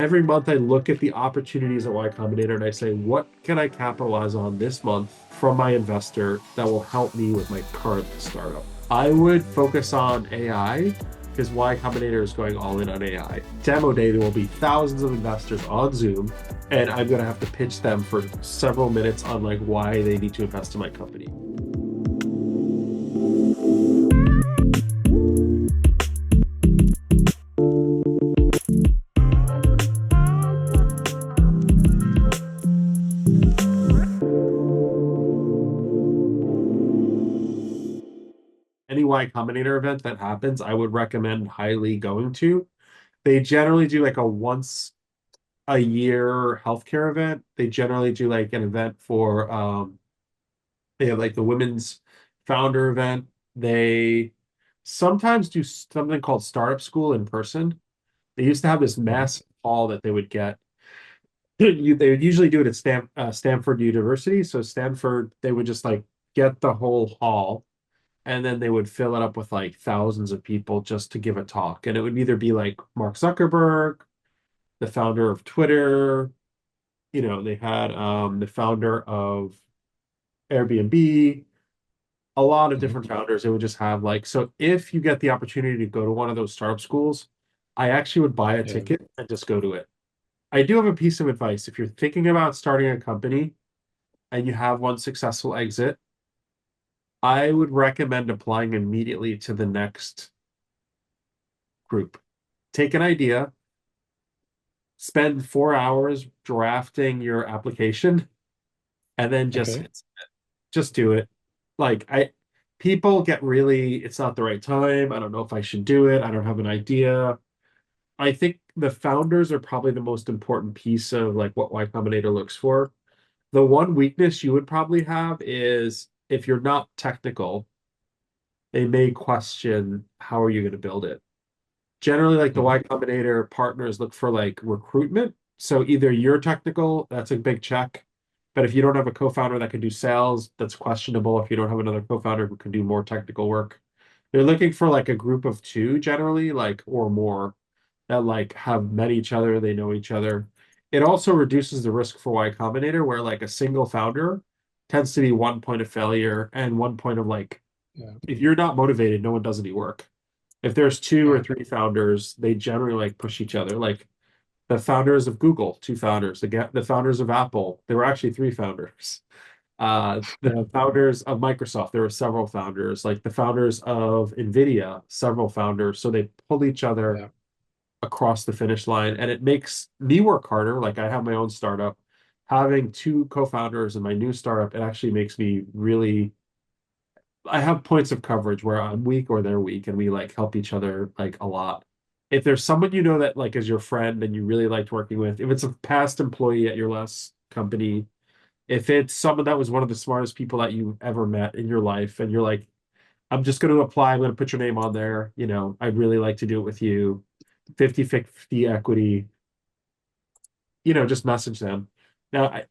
Every month I look at the opportunities at Y Combinator and I say, what can I capitalize on this month from my investor that will help me with my current startup? I would focus on AI because Y Combinator is going all in on AI. Demo day, there will be thousands of investors on Zoom, and I'm going to have to pitch them for several minutes on like why they need to invest in my company. Any Y Combinator event that happens, I would recommend highly going to. They generally do like a once a year healthcare event. They generally do like an event for they have like the women's founder event. They sometimes do something called startup school in person. They used to have this Mhm. massive hall that they would get. They would usually do it at Stanford University. So Stanford, they would just like get the whole hall and then they would fill it up with like thousands of people just to give a talk. And it would either be like Mark Zuckerberg, the founder of Twitter, they had the founder of Airbnb, a lot of Mhm. different founders. They would just have like, so if you get the opportunity to go to one of those startup schools, I actually would buy a Yeah. ticket and just go to it. I do have a piece of advice. If you're thinking about starting a company and you have one successful exit, I would recommend applying immediately to the next group. Take an idea, spend 4 hours drafting your application, and then Okay. just do it. Like people get really, it's not the right time. I don't know if I should do it. I don't have an idea. I think the founders are probably the most important piece of like what Y Combinator looks for. The one weakness you would probably have is if you're not technical, they may question how are you going to build it. Generally, like the Mhm. Y Combinator partners look for like recruitment. So either you're technical, that's a big check. But if you don't have a co-founder that can do sales, that's questionable. If you don't have another co-founder who can do more technical work, they're looking for like a group of two generally, like or more that like have met each other, they know each other. It also reduces the risk for Y Combinator, where like a single founder tends to be one point of failure and one point of like, Yeah. if you're not motivated, no one does any work. If there's two or Yeah. three founders, they generally like push each other. Like the founders of Google, two founders. The founders of Apple, there were actually three founders. The founders of Microsoft, there were several founders. Like the founders of NVIDIA, several founders. So they pull each other Yeah. across the finish line, and it makes me work harder. Like I have my own startup. Having two co-founders in my new startup, it actually makes me really I have points of coverage where I'm weak or they're weak, and we like help each other like a lot. If there's someone you know that like is your friend and you really liked working with, if it's a past employee at your last company, if it's someone that was one of the smartest people that you've ever met in your life, and you're like, I'm just going to apply, I'm going to put your name on there, I'd really like to do it with you, 50-50 equity, just message them. Now,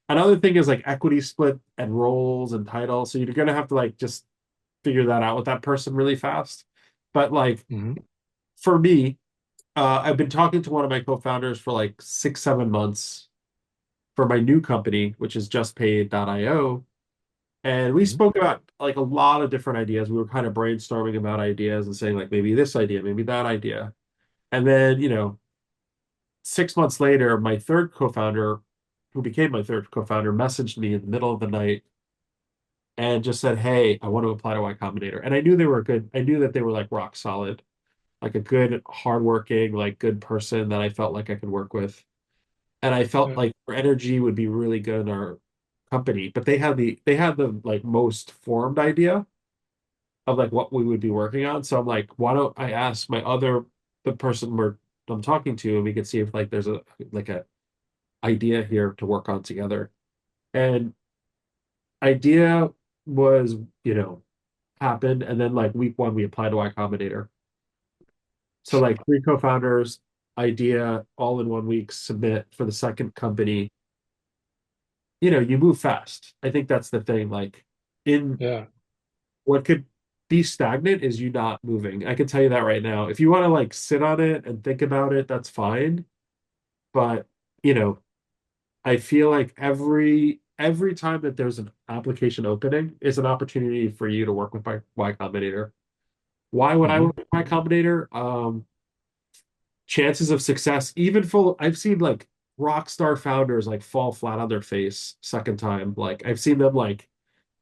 another thing is like equity split and roles and titles. So you're going to have to like just figure that out with that person really fast. But like Mhm. for me, I've been talking to one of my co-founders for like 6, 7 months for my new company, which is JustPaid.io. And we Mhm. spoke about like a lot of different ideas. We were kind of brainstorming about ideas and saying like maybe this idea, maybe that idea. And then, 6 months later, my third co-founder, who became my third co-founder, messaged me in the middle of the night and just said, "Hey, I want to apply to Y Combinator." And I knew they were good. I knew that they were like rock solid, like a good, hardworking, like good person that I felt like I could work with. And I felt Yeah. like their energy would be really good in our company. But they had the like most formed idea of like what we would be working on. So I'm like, why don't I ask the person I'm talking to, and we could see if like there's a idea here to work on together. And idea was, happened. And then like week one, we applied to Y Combinator. So like three co-founders, idea all in one week, submit for the second company. You move fast. I think that's the thing. Like in Yeah. what could be stagnant is you not moving. I can tell you that right now. If you want to like sit on it and think about it, that's fine. But, you know, I feel like every time that there's an application opening is an opportunity for you to work with Y Combinator. Why would I Hmm. work with Y Combinator? Chances of success, even full, I've seen like rock star founders like fall flat on their face second time. Like I've seen them like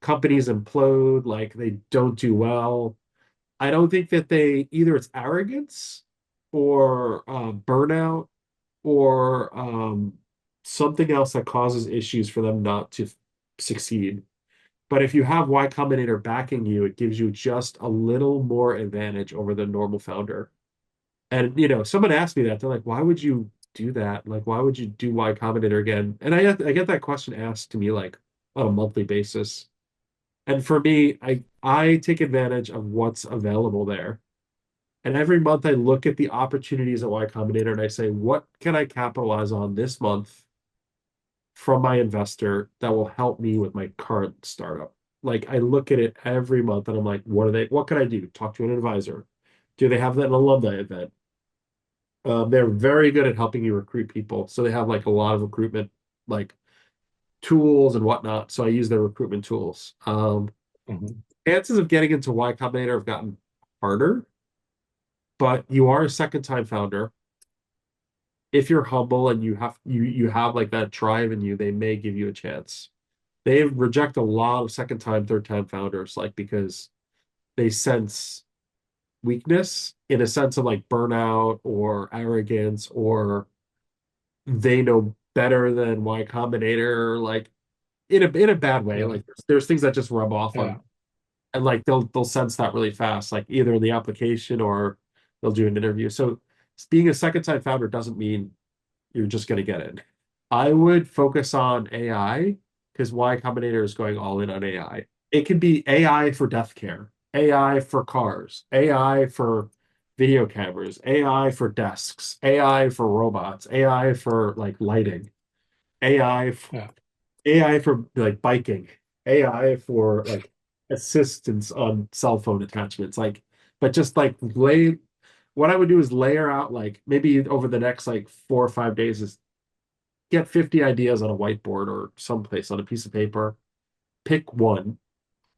companies implode, like they don't do well. I don't think that they either it's arrogance or burnout or something else that causes issues for them not to succeed. But if you have Y Combinator backing you, it gives you just a little more advantage over the normal founder. And someone asked me that. They're like, "Why would you do that? Like, why would you do Y Combinator again?" And I get that question asked to me like on a monthly basis. And for me, I take advantage of what's available there. And every month I look at the opportunities at Y Combinator and I say, what can I capitalize on this month from my investor that will help me with my current startup? Like I look at it every month and I'm like, what can I do? Talk to an advisor. Do they have an alumni event? They're very good at helping you recruit people. So they have like a lot of recruitment like tools and whatnot. So I use their recruitment tools. Hmm. Chances of getting into Y Combinator have gotten harder, but you are a second time founder. If you're humble and you have like that drive in you, they may give you a chance. They reject a lot of second time, third time founders, like because they sense weakness in a sense of like burnout or arrogance, or they know better than Y Combinator, like in a bad way. Yeah. Like there's things that just rub off on, Yeah. and like they'll sense that really fast, like either in the application or they'll do an interview. So being a second time founder doesn't mean you're just going to get it. I would focus on AI because Y Combinator is going all in on AI. It could be AI for death care, AI for cars, AI for video cameras, AI for desks, AI for robots, AI for like lighting, AI Yeah. AI for like biking, AI for like assistance on cell phone attachments. Like, but just like what I would do is layer out like maybe over the next like 4 or 5 days is get 50 ideas on a whiteboard or someplace on a piece of paper, pick one,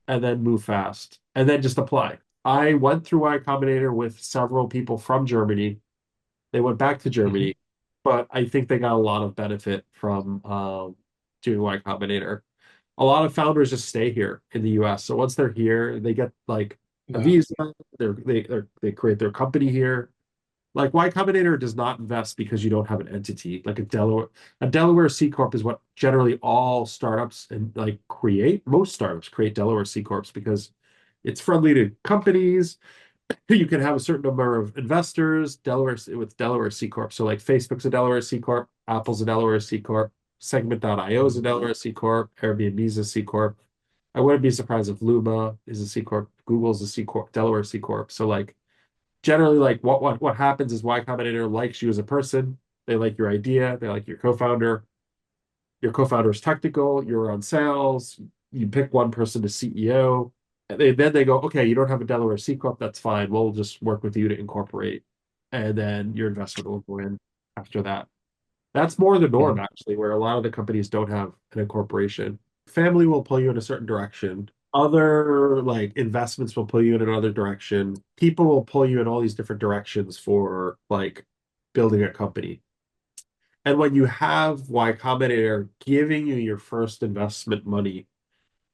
and then move fast, and then just apply. I went through Y Combinator with several people from Germany. They went back to Hmm. Germany, but I think they got a lot of benefit from doing Y Combinator. A lot of founders just stay here in the US. So once they're here, they get like a Yeah. visa. They create their company here. Like Y Combinator does not invest because you don't have an entity. Like a Delaware C corp is what generally all startups and like create. Most startups create Delaware C corps because it's friendly to companies. You can have a certain number of investors. Delaware C corp. So like Facebook's a Delaware C corp, Apple's a Delaware C corp, Segment.io is a Hmm. Delaware C corp, Airbnb's a C corp. I wouldn't be surprised if Luma is a C corp, Google's a C corp, Delaware C corp. So like generally like what happens is Y Combinator likes you as a person. They like your idea. They like your co-founder. Your co-founder is technical. You're on sales. You pick one person to CEO. And then they go, okay, you don't have a Delaware C corp. That's fine. We'll just work with you to incorporate, and then your investment will go in after that. That's more the norm, Hmm. actually, where a lot of the companies don't have an incorporation. Family will pull you in a certain direction. Other like investments will pull you in another direction. People will pull you in all these different directions for like building a company. And when you have Y Combinator giving you your first investment money,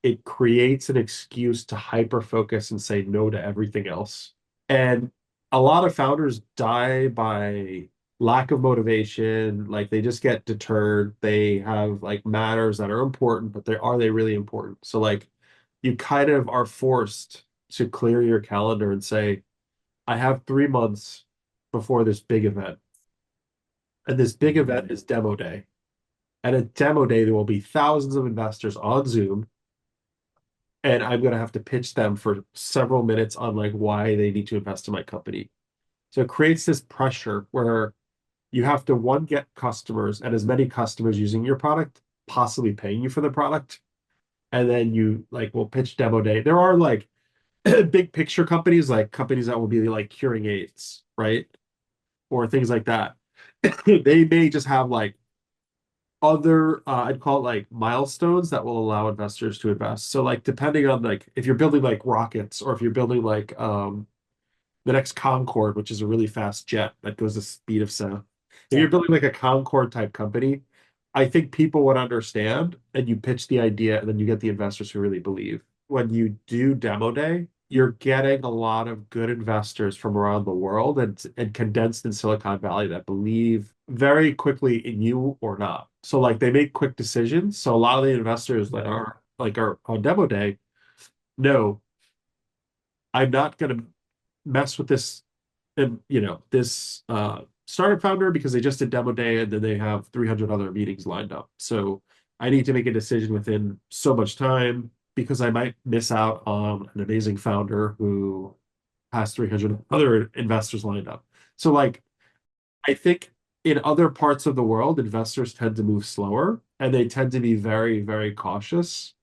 it creates an excuse to hyper focus and say no to everything else. And a lot of founders die by lack of motivation. Like they just get deterred. They have like matters that are important, but are they really important? So like you kind of are forced to clear your calendar and say, I have 3 months before this big event. And this big event is demo day. And at demo day, there will be thousands of investors on Zoom, and I'm going to have to pitch them for several minutes on like why they need to invest in my company. So it creates this pressure where you have to one get customers and as many customers using your product, possibly paying you for the product, and then you like will pitch demo day. There are like big picture companies, like companies that will be like curing AIDS, right? Or things like that. They may just have like other I'd call it like milestones that will allow investors to invest. So like depending on like if you're building like rockets or if you're building like the next Concorde, which is a really fast jet that goes the speed of sound. If Yeah. you're building like a Concorde type company, I think people would understand and you pitch the idea and then you get the investors who really believe. When you do demo day, you're getting a lot of good investors from around the world and condensed in Silicon Valley that believe very quickly in you or not. So like they make quick decisions. So a lot of the investors that Yeah. are on demo day know I'm not going to mess with this and this startup founder because they just did demo day and then they have 300 other meetings lined up. So I need to make a decision within so much time because I might miss out on an amazing founder who has 300 other investors lined up. So like I think in other parts of the world, investors tend to move slower and they tend to be very, very cautious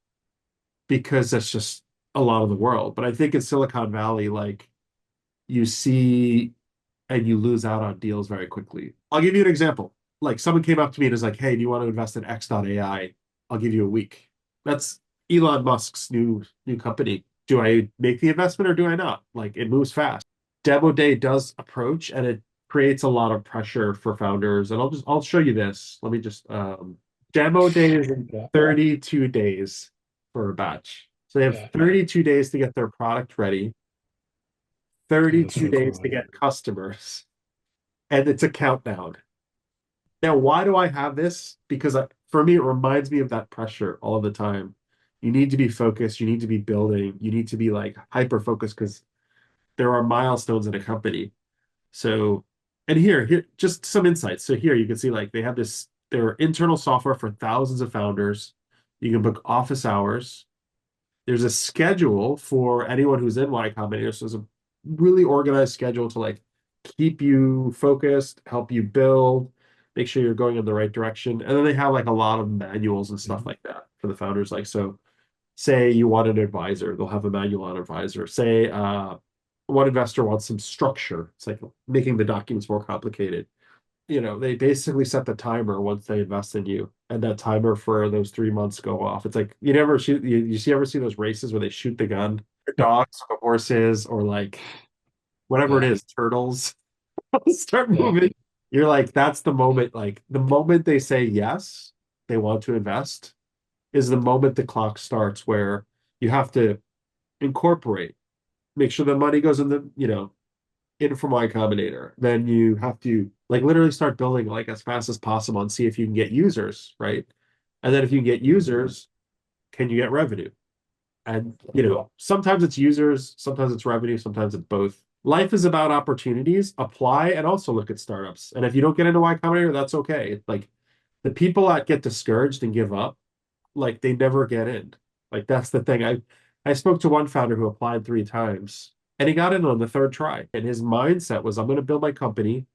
because that's just a lot of the world. But I think in Silicon Valley, like you see and you lose out on deals very quickly. I'll give you an example. Like someone came up to me and is like, "Hey, do you want to invest in X.AI? I'll give you a week." That's Elon Musk's new company. Do I make the investment or do I not? Like it moves fast. Demo day does approach and it creates a lot of pressure for founders. And I'll show you this. Let me just demo day is in Yeah. 32 days for a batch. So they have Yeah. 32 days to get their product ready, Oh, that's 32 so days cool. to Yeah. get customers, and it's a countdown. Now, why do I have this? Because for me, it reminds me of that pressure all the time. You need to be focused. You need to be building. You need to be like hyper focused because there are milestones in a company. So, and here, just some insights. So here you can see like they have their internal software for thousands of founders. You can book office hours. There's a schedule for anyone who's in Y Combinator. So there's a really organized schedule to like keep you focused, help you build, make sure you're going in the right direction. And then they have like a lot of manuals and stuff Mhm. like that for the founders. Like, so say you want an advisor, they'll have a manual on advisor. Say one investor wants some structure. It's like making the documents more complicated. They basically set the timer once they invest in you, and that timer for those 3 months go off. It's like you never shoot you ever see those races where they shoot the gun? Or dogs or horses or like whatever it Yeah. is, turtles start Yeah. moving. You're like, that's the moment, like the moment they say yes, they want to invest is the moment the clock starts where you have to incorporate, make sure the money goes in in from Y Combinator. Then you have to like literally start building like as fast as possible and see if you can get users, right? And then if you get users, can you get revenue? And sometimes it's users, sometimes it's revenue, sometimes it's both. Life is about opportunities. Apply and also look at startups. And if you don't get into Y Combinator, that's okay. It's like the people that get discouraged and give up, like they never get in. Like that's the thing. I spoke to one founder who applied 3 times and he got in on the third try. And his mindset was, I'm going to build my company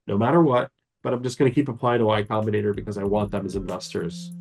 no matter what, but I'm just going to keep applying to Y Combinator because I want them as investors.